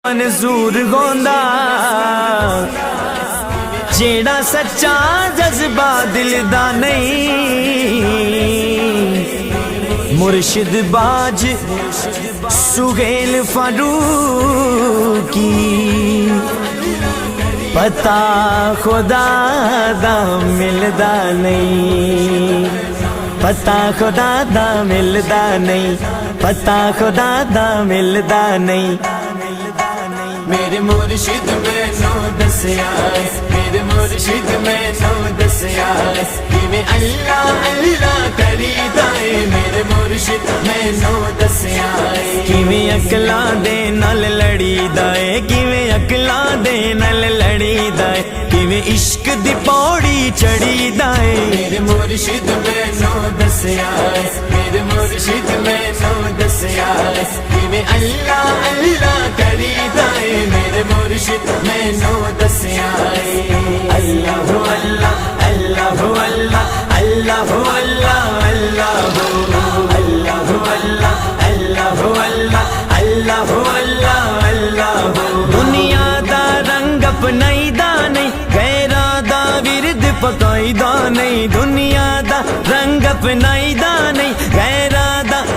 منظور گوندا جیڑا سچا جذبہ دل دا نہیں مرشد باج سہیل فاروقی پتا خدا دا ملدا نہیں پتا خدا دا ملدا نہیں پتا خدا دا ملدا نہیں میرے مرشد میں نو دسیا میرے مرشد میں نو دسیا کیویں اللہ اللہ کری دائے میرے مرشد میں نو دسیا کیویں عقلاں دے نال لڑی دائے کیویں عقلاں دے نال لڑی دائے کیویں عشق دی پوڑی چڑھی دائے میرے مرشد میں نو دسیا میرے مرشد میں نو دسیا کیویں اللہ اللہ کری دائے میرے مرشد میں نو دسیا اللہ اللہ اللہ اللہ اللہ اللہ اللہ اللہ اللہ اللہ اللہ اللہ دنیا دا رنگ اپنائی دا نہیں غیراں دا ورد پکائی دا نہیں دنیا دا رنگ اپنائی دا نہیں غیراں